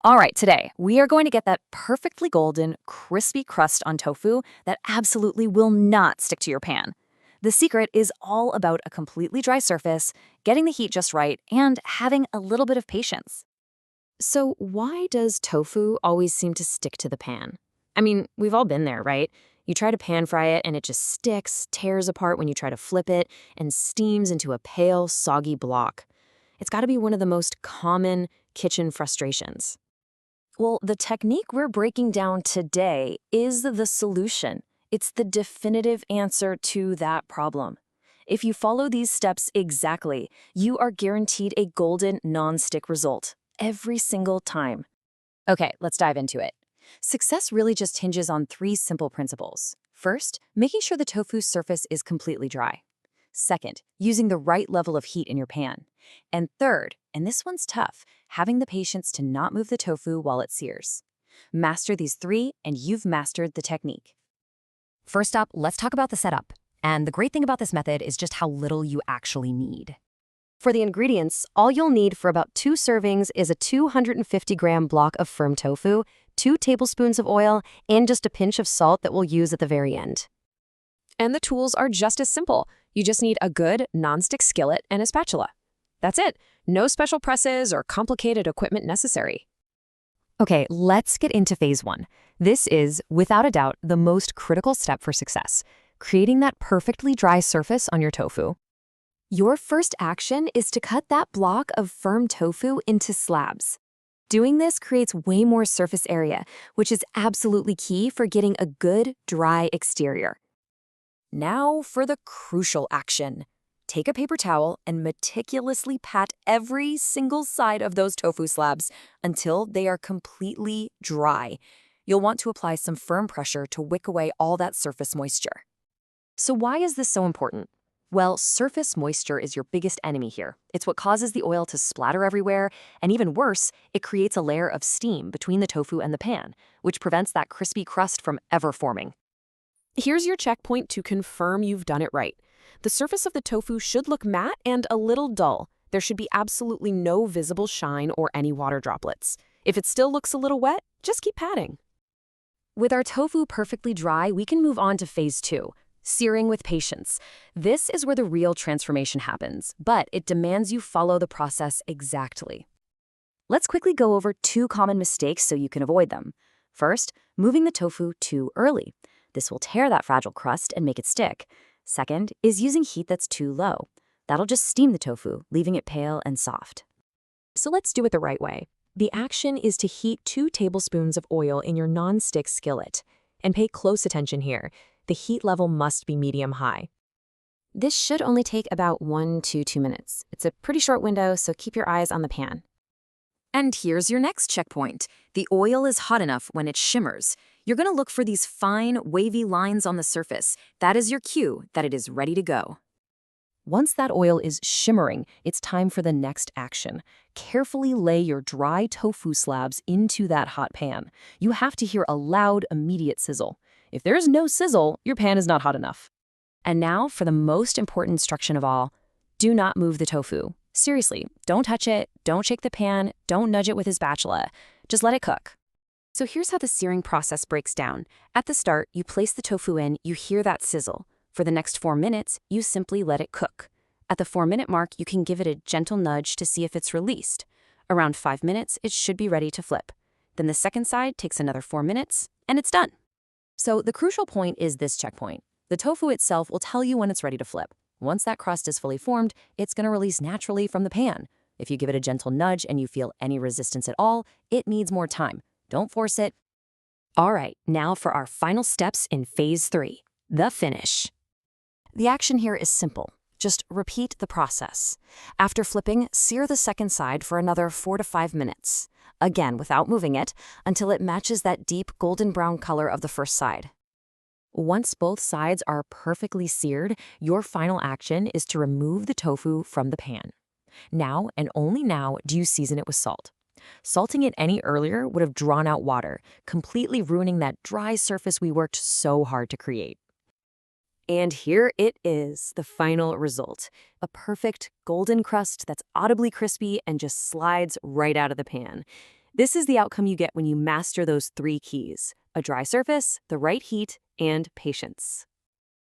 All right, today we are going to get that perfectly golden, crispy crust on tofu that absolutely will not stick to your pan. The secret is all about a completely dry surface, getting the heat just right, and having a little bit of patience. So, why does tofu always seem to stick to the pan? I mean, we've all been there, right? You try to pan fry it and it just sticks, tears apart when you try to flip it, and steams into a pale, soggy block. It's got to be one of the most common kitchen frustrations. Well, the technique we're breaking down today is the solution. It's the definitive answer to that problem. If you follow these steps exactly, you are guaranteed a golden non-stick result every single time. Okay, let's dive into it. Success really just hinges on three simple principles. First, making sure the tofu's surface is completely dry. Second, using the right level of heat in your pan. And third, and this one's tough, having the patience to not move the tofu while it sears. Master these three, and you've mastered the technique. First up, let's talk about the setup. And the great thing about this method is just how little you actually need. For the ingredients, all you'll need for about 2 servings is a 250-gram block of firm tofu, 2 tablespoons of oil, and just a pinch of salt that we'll use at the very end. And the tools are just as simple. You just need a good nonstick skillet and a spatula. That's it. No special presses or complicated equipment necessary. Okay, let's get into phase 1. This is, without a doubt, the most critical step for success, creating that perfectly dry surface on your tofu. Your first action is to cut that block of firm tofu into slabs. Doing this creates way more surface area, which is absolutely key for getting a good, dry exterior. Now for the crucial action. Take a paper towel and meticulously pat every single side of those tofu slabs until they are completely dry. You'll want to apply some firm pressure to wick away all that surface moisture. So why is this so important? Well, surface moisture is your biggest enemy here. It's what causes the oil to splatter everywhere, and even worse, it creates a layer of steam between the tofu and the pan, which prevents that crispy crust from ever forming. Here's your checkpoint to confirm you've done it right. The surface of the tofu should look matte and a little dull. There should be absolutely no visible shine or any water droplets. If it still looks a little wet, just keep patting. With our tofu perfectly dry, we can move on to phase 2, searing with patience. This is where the real transformation happens, but it demands you follow the process exactly. Let's quickly go over 2 common mistakes so you can avoid them. First, moving the tofu too early. This will tear that fragile crust and make it stick. Second is using heat that's too low. That'll just steam the tofu, leaving it pale and soft. So let's do it the right way. The action is to heat 2 tablespoons of oil in your non-stick skillet. And pay close attention here. The heat level must be medium-high. This should only take about 1 to 2 minutes. It's a pretty short window, so keep your eyes on the pan. And here's your next checkpoint. The oil is hot enough when it shimmers. You're going to look for these fine, wavy lines on the surface. That is your cue that it is ready to go. Once that oil is shimmering, it's time for the next action. Carefully lay your dry tofu slabs into that hot pan. You have to hear a loud, immediate sizzle. If there is no sizzle, your pan is not hot enough. And now for the most important instruction of all, do not move the tofu. Seriously, don't touch it, don't shake the pan, don't nudge it with a spatula. Just let it cook. So here's how the searing process breaks down. At the start, you place the tofu in, you hear that sizzle. For the next 4 minutes, you simply let it cook. At the 4-minute mark, you can give it a gentle nudge to see if it's released. Around 5 minutes, it should be ready to flip. Then the second side takes another 4 minutes, and it's done. So the crucial point is this checkpoint. The tofu itself will tell you when it's ready to flip. Once that crust is fully formed, it's going to release naturally from the pan. If you give it a gentle nudge and you feel any resistance at all, it needs more time. Don't force it. All right, now for our final steps in phase 3, the finish. The action here is simple. Just repeat the process. After flipping, sear the second side for another 4 to 5 minutes. Again, without moving it, until it matches that deep golden brown color of the first side. Once both sides are perfectly seared, your final action is to remove the tofu from the pan. Now, and only now, do you season it with salt. Salting it any earlier would have drawn out water, completely ruining that dry surface we worked so hard to create. And here it is, the final result. A perfect golden crust that's audibly crispy and just slides right out of the pan. This is the outcome you get when you master those 3 keys: a dry surface, the right heat, and patience.